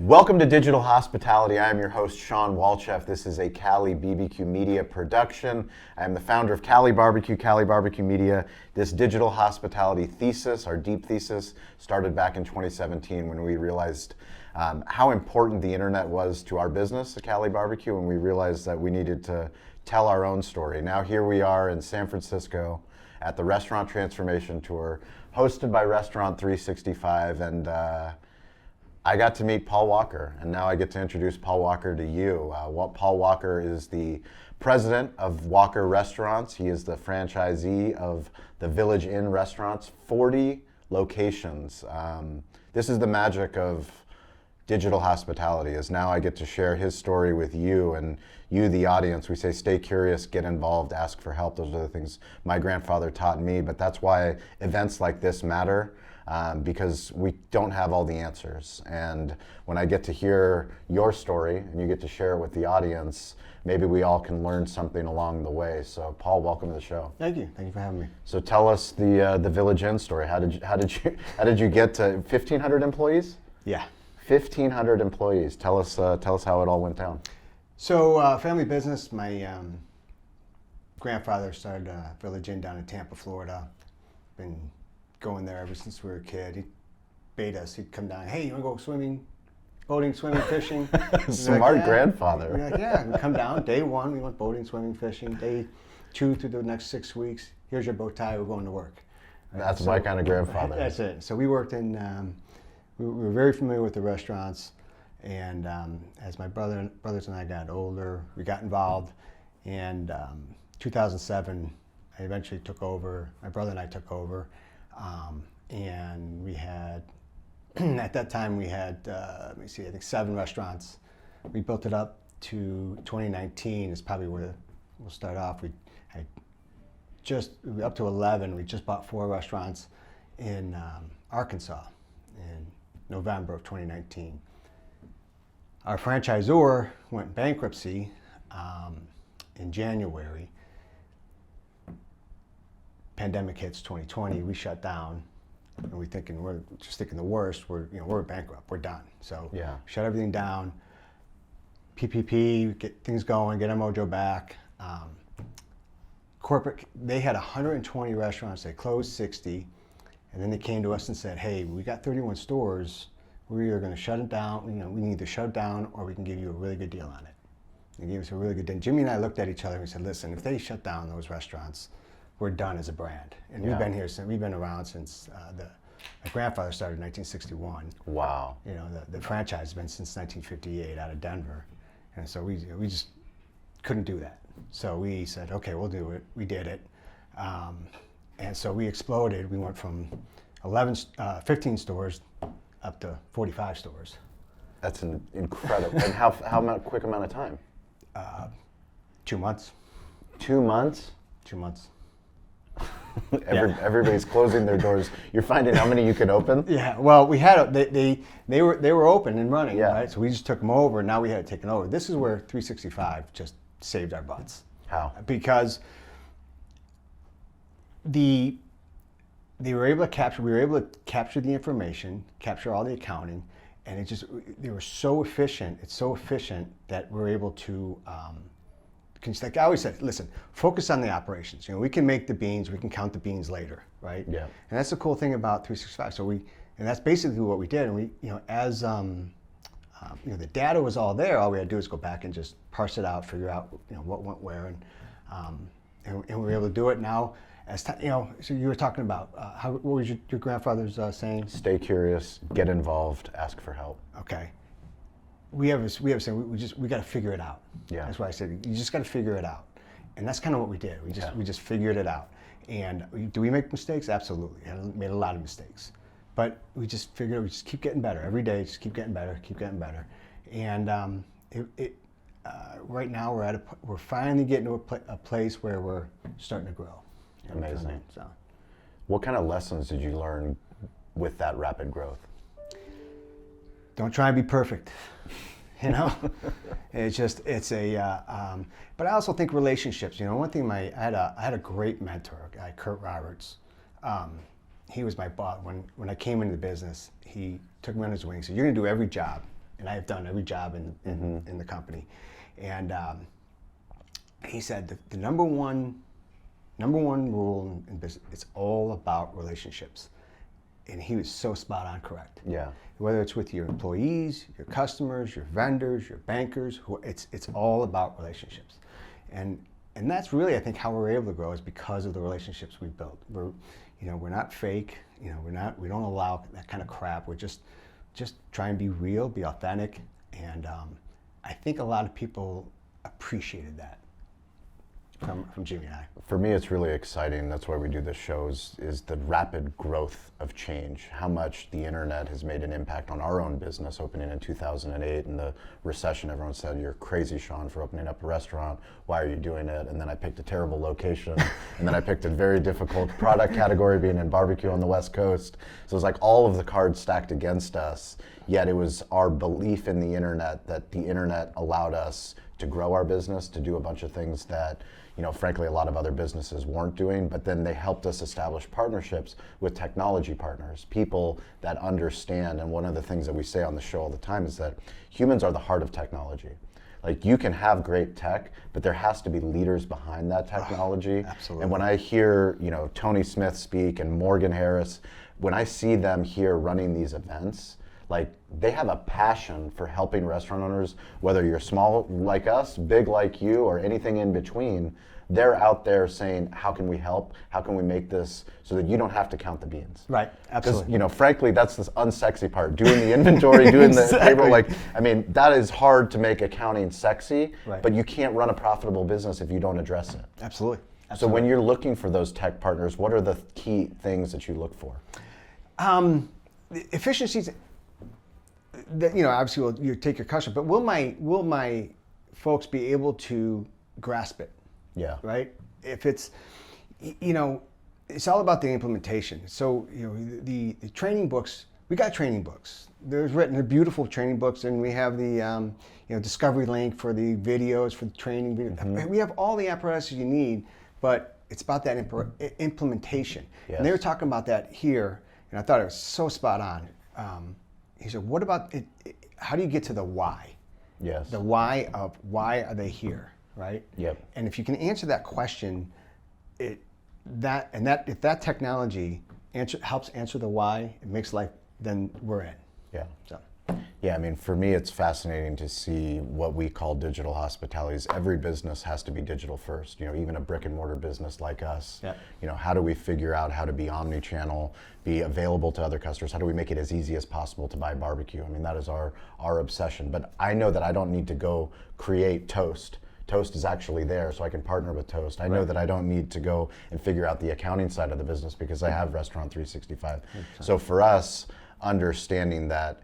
Welcome to Digital Hospitality. I am your host, Shawn Walchef. This is a Cali BBQ Media production. I am the founder of Cali BBQ Media. This digital hospitality thesis, our deep thesis, started back in 2017 when we realized how important the internet was to our business at Cali BBQ, and we realized that we needed to tell our own story. Now here we are in San Francisco at the Restaurant Transformation Tour, hosted by Restaurant 365, and I got to meet Paul Walker, and now I get to introduce Paul Walker to you. Paul Walker is the president of Walker Restaurants. He is the franchisee of the Village Inn restaurants, 40 locations. This is the magic of digital hospitality, is now I get to share his story with you, and you, the audience. We say stay curious, get involved, ask for help. Those are the things my grandfather taught me, but that's why events like this matter. Because we don't have all the answers. And when I get to hear your story and you get to share it with the audience, maybe we all can learn something along the way. So Paul, welcome to the show. Thank you for having me. So tell us the Village Inn story. How did you get to 1,500 employees? Yeah. 1,500 employees. Tell us how it all went down. So family business. My grandfather started a Village Inn down in Tampa, Florida. Been going there ever since we were a kid. He bait us. He'd come down. Hey, you want to go swimming, boating, swimming, fishing? Smart grandfather. We're like, yeah. We come down. Day one, we went boating, swimming, fishing. Day two through the next 6 weeks. Here's your bow tie. We're going to work. That's my kind of grandfather. That's it. So we worked in. We were very familiar with the restaurants, and as my brothers and I got older, we got involved. And 2007, I eventually took over. My brother and I took over. And we had, at that time we had, let me see, I think 7 restaurants. We built it up to 2019 is probably where we'll start off. We up to 11. We just bought 4 restaurants in Arkansas in November of 2019. Our franchisor went bankruptcy in January. Pandemic hits 2020, we shut down, and we're just thinking the worst. We're bankrupt. We're done. So yeah, shut everything down. PPP, get things going, get our mojo back. Corporate, they had 120 restaurants. They closed 60, and then they came to us and said, "Hey, we got 31 stores. We're either going to shut it down. We can either shut it down, or we can give you a really good deal on it." They gave us a really good deal. Jimmy and I looked at each other and we said, "Listen, if they shut down those restaurants, we're done as a brand." And yeah. We've been around since my grandfather started in 1961. Wow. The franchise has been since 1958 out of Denver. And so we just couldn't do that. So we said, okay, we'll do it. We did it. And so we exploded. We went from 15 stores up to 45 stores. That's an incredible. And how quick amount of time? 2 months. 2 months? 2 months. Everybody's closing their doors. You're finding how many you can open? Yeah. Well, we had they were open and running, yeah. Right? So we just took them over. And now we had it taken over. This is where 365 just saved our butts. How? Because we were able to capture the information, capture all the accounting, and they were so efficient. It's so efficient that we're able to. Like I always said, listen, focus on the operations. We can make the beans, we can count the beans later, right? Yeah. And that's the cool thing about 365. And that's basically what we did. And we, as the data was all there, all we had to do is go back and just parse it out, figure out, what went where, and we were able to do it now. As so you were talking about what was your grandfather's saying? Stay curious, get involved, ask for help. Okay. We have a saying, we got to figure it out. Yeah. That's why I said you just got to figure it out, and that's kind of what we did. We just figured it out. And do we make mistakes? Absolutely. I made a lot of mistakes, but we just figured we just keep getting better every day. Just keep getting better, and right now we're finally getting to a place where we're starting to grow. Amazing. So, what kind of lessons did you learn with that rapid growth? Don't try and be perfect. But I also think relationships. One thing I had a great mentor, a guy, Kurt Roberts. He was my boss when I came into the business. He took me on his wing. He said, "You're going to do every job and I have done every job in the company. And he said the number one rule in business, it's all about relationships. And he was so spot on correct. Yeah. Whether it's with your employees, your customers, your vendors, your bankers, it's all about relationships. And that's really, I think, how we're able to grow is because of the relationships we built. We're not fake. We don't allow that kind of crap. We're just try and be real, be authentic. And I think a lot of people appreciated that from Jimmy and I. For me, it's really exciting. That's why we do this show is the rapid growth of change. How much the internet has made an impact on our own business. Opening in 2008 in the recession, everyone said, "You're crazy, Shawn, for opening up a restaurant. Why are you doing it?" And then I picked a terrible location. And then I picked a very difficult product category, being in barbecue on the West Coast. So it was like all of the cards stacked against us. Yet it was our belief in the internet that the internet allowed us to grow our business, to do a bunch of things that, frankly, a lot of other businesses weren't doing, but then they helped us establish partnerships with technology partners, people that understand. And one of the things that we say on the show all the time is that humans are the heart of technology. Like, you can have great tech, but there has to be leaders behind that technology. Absolutely. And when I hear, Tony Smith speak and Morgan Harris, when I see them here running these events, like, they have a passion for helping restaurant owners, whether you're small like us, big like you, or anything in between. They're out there saying, how can we help? How can we make this so that you don't have to count the beans? Right, absolutely. Because, frankly, that's the unsexy part. Doing the inventory, doing the payroll, that is hard to make accounting sexy, right. But you can't run a profitable business if you don't address it. Absolutely. So when you're looking for those tech partners, what are the key things that you look for? Efficiencies. Obviously, you take your customer, but will my folks be able to grasp it? Yeah. Right. If it's, it's all about the implementation. So the training books. We got training books. They're beautiful training books, and we have the Discovery link for the videos for the training. Mm-hmm. We have all the apparatuses you need, but it's about that implementation. Yes. And they were talking about that here, and I thought it was so spot on. He said, what about it? How do you get to the why? Yes. The why of why are they here, right? Yep. And if you can answer that question, if that technology helps answer the why, it makes life, then we're in. Yeah. So. Yeah, for me, it's fascinating to see what we call digital hospitalities. Every business has to be digital first. Even a brick and mortar business like us. Yeah. How do we figure out how to be omni-channel, be available to other customers? How do we make it as easy as possible to buy barbecue? That is our obsession. But I know that I don't need to go create Toast. Toast is actually there, so I can partner with Toast. I know that I don't need to go and figure out the accounting side of the business because I have Restaurant 365. So for us, understanding that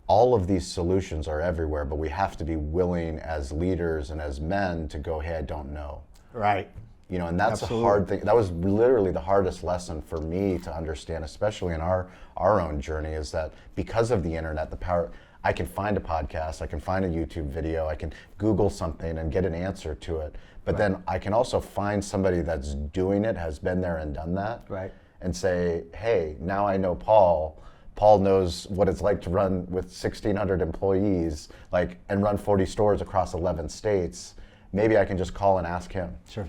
all of these solutions are everywhere, but we have to be willing as leaders and as men to go, hey, I don't know. Right. And that's Absolutely. a hard thing. That was literally the hardest lesson for me to understand, especially in our own journey, is that because of the internet, the power, I can find a podcast, I can find a YouTube video, I can Google something and get an answer to it. But then I can also find somebody that's doing it, has been there and done that. Right. And say, hey, now I know Paul. Paul knows what it's like to run with 1,600 employees, and run 40 stores across 11 states. Maybe I can just call and ask him. Sure.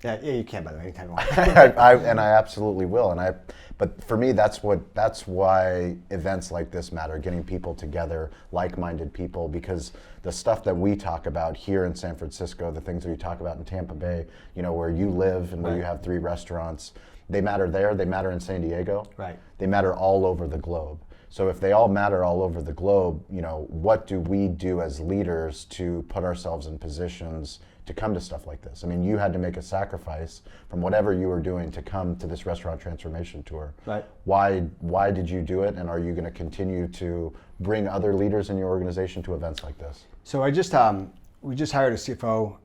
Yeah, you can, by the way, anytime you want. And I absolutely will. But for me, that's why events like this matter, getting people together, like-minded people, because the stuff that we talk about here in San Francisco, the things that we talk about in Tampa Bay, where you live and where you have 3 restaurants, they matter there, they matter in San Diego. Right. They matter all over the globe. So if they all matter all over the globe, what do we do as leaders to put ourselves in positions to come to stuff like this? You had to make a sacrifice from whatever you were doing to come to this restaurant transformation tour. Right. Why did you do it, and are you going to continue to bring other leaders in your organization to events like this? So we just hired a CFO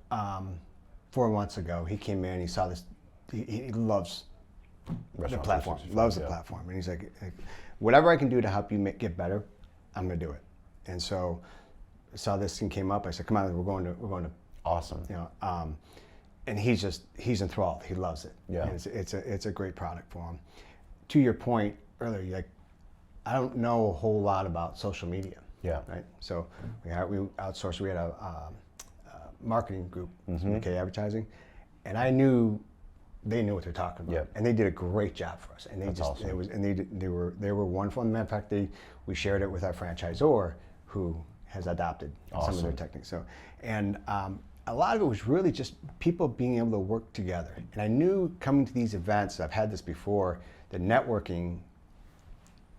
4 months ago. He came in, he saw this, he loves the platform, loves the platform, and he's like, whatever I can do to help you get better, I'm going to do it. And so I saw this thing came up. I said, come on, we're going to. Awesome. And he's enthralled. He loves it. Yeah. And it's a great product for him. To your point earlier, I don't know a whole lot about social media. Yeah. Right. So we outsourced. We had a marketing group, MK Advertising, and I knew they knew what they're talking about, Yep. and they did a great job for us. And they That's just awesome. it was and they were wonderful. As a matter of fact, we shared it with our franchisor, who has adopted some of their techniques. So, and a lot of it was really just people being able to work together. And I knew coming to these events, I've had this before, that networking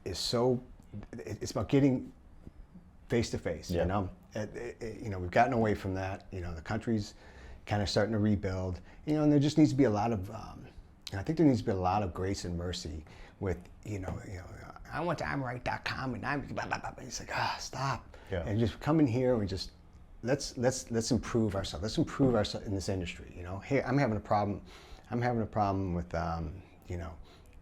is so, it's about getting face to face, Yeah. you know? We've gotten away from that. You know, the country's kind of starting to rebuild, you know, and there just needs to be a lot of, I think there needs to be a lot of grace and mercy with, I went to imright.com and I'm blah, blah, blah. It's like, stop. Yeah. And just come in here and just, let's improve ourselves. Let's improve ourselves in this industry. You know, hey, I'm having a problem. I'm having a problem with,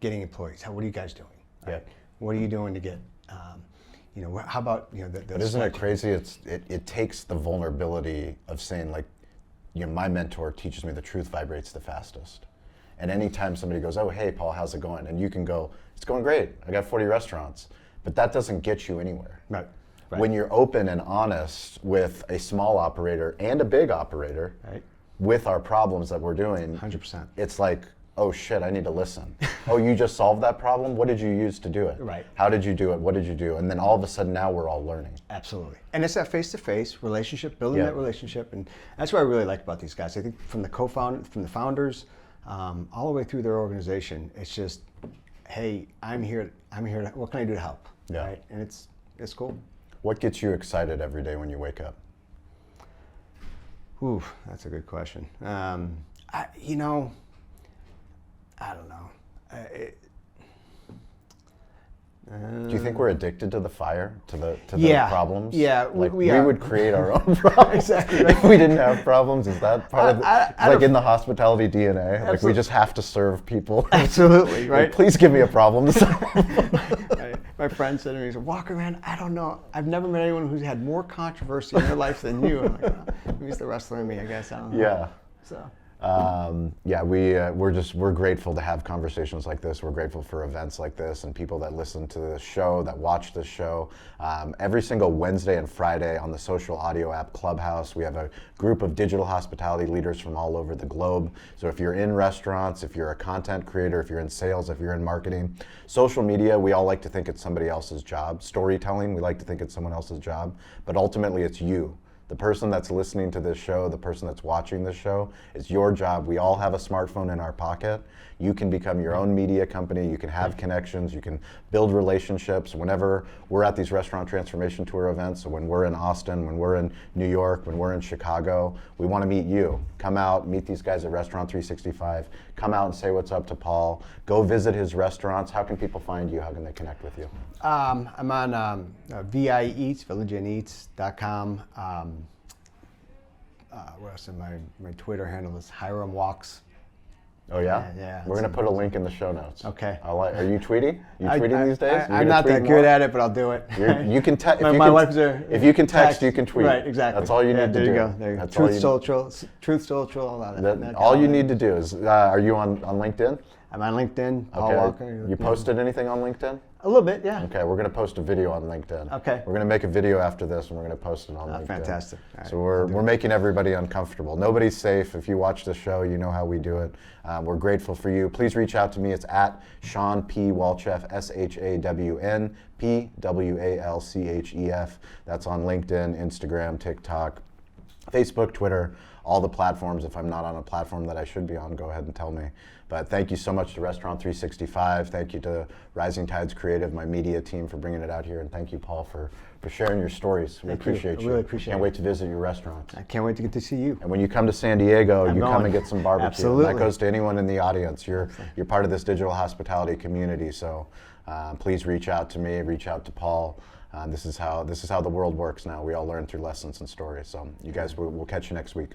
getting employees. What are you guys doing? Yeah. Right? What are you doing to get, how about, But isn't it crazy? It takes the vulnerability of saying, like, my mentor teaches me the truth vibrates the fastest. And anytime somebody goes, oh, hey, Paul, how's it going? And you can go, it's going great. I got 40 restaurants. But that doesn't get you anywhere. Right. When you're open and honest with a small operator and a big operator, Right. with our problems that we're doing, 100%. it's like, oh shit, I need to listen. Oh, you just solved that problem? What did you use to do it? Right. How did you do it? What did you do? And then all of a sudden now we're all learning. Absolutely. And it's that face-to-face relationship, building Yeah. that relationship. And that's what I really like about these guys. I think from the founders, all the way through their organization, it's just, hey, I'm here what can I do to help? Yeah. Right? And it's cool. What gets you excited every day when you wake up? Ooh, that's a good question. I don't know. Do you think we're addicted to the fire, to the Yeah. problems? Yeah, like we we are. would create our own problems. Exactly. If we didn't have problems, is that part of it? I It's like don't- in the hospitality DNA, like we Absolutely. just have to serve people. Absolutely, Like, right? please give me a problem to solve. My friend said to me, he said, walk around, I don't know. I've never met anyone who's had more controversy in their life than you. I'm like, well, maybe it's the wrestler in me, I guess. I don't know. Yeah. So. We're grateful to have conversations like this. We're grateful for events like this and people that listen to the show, that watch the show. Every single Wednesday and Friday on the social audio app Clubhouse, we have a group of digital hospitality leaders from all over the globe. So if you're in restaurants, if you're a content creator, if you're in sales, if you're in marketing, social media, we all like to think it's somebody else's job. Storytelling, we like to think it's someone else's job, but ultimately it's you. The person that's listening to this show, the person that's watching this show, it's your job. We all have a smartphone in our pocket. You can become your own media company. You can have connections. You can build relationships. Whenever we're at these restaurant transformation tour events, so when we're in Austin, when we're in New York, when we're in Chicago, we want to meet you. Come out, meet these guys at Restaurant 365. Come out and say what's up to Paul. Go visit his restaurants. How can people find you? How can they connect with you? I'm on VI Eats, VillageandEats.com. What else? My Twitter handle is Hiram Walks. Oh yeah? Yeah, We're going to put a link in the show notes. Okay. Are you tweeting? You tweeting these days? I'm not that good at it, but I'll do it. You can text. My wife's there. If you can text, you can tweet. Right, exactly. That's all you need to there do. You go. There you go. That's all Truth Social, all that. all you need to do is, are you on LinkedIn? I'm on LinkedIn, Paul Okay. Walker. You posted anything on LinkedIn? A little bit, yeah. Okay, we're going to post a video on LinkedIn. Okay. We're going to make a video after this, and we're going to post it on LinkedIn. Fantastic. All right, So we're making everybody uncomfortable. Nobody's safe. If you watch the show, you know how we do it. We're grateful for you. Please reach out to me. It's at Shawn P. Walchef, ShawnPWalchef. That's on LinkedIn, Instagram, TikTok, Facebook, Twitter, all the platforms. If I'm not on a platform that I should be on, go ahead and tell me. But thank you so much to Restaurant 365. Thank you to Rising Tides Creative, my media team, for bringing it out here. And thank you, Paul, for sharing your stories. We appreciate you. I really appreciate Can't it. wait to visit your restaurant. I can't wait to get to see you. And when you come to San Diego, you come going. and get some barbecue. Absolutely. That goes to anyone in the audience. You're part of this digital hospitality community. So please reach out to me, reach out to Paul. This is how the world works now. We all learn through lessons and stories. So you guys, we'll catch you next week.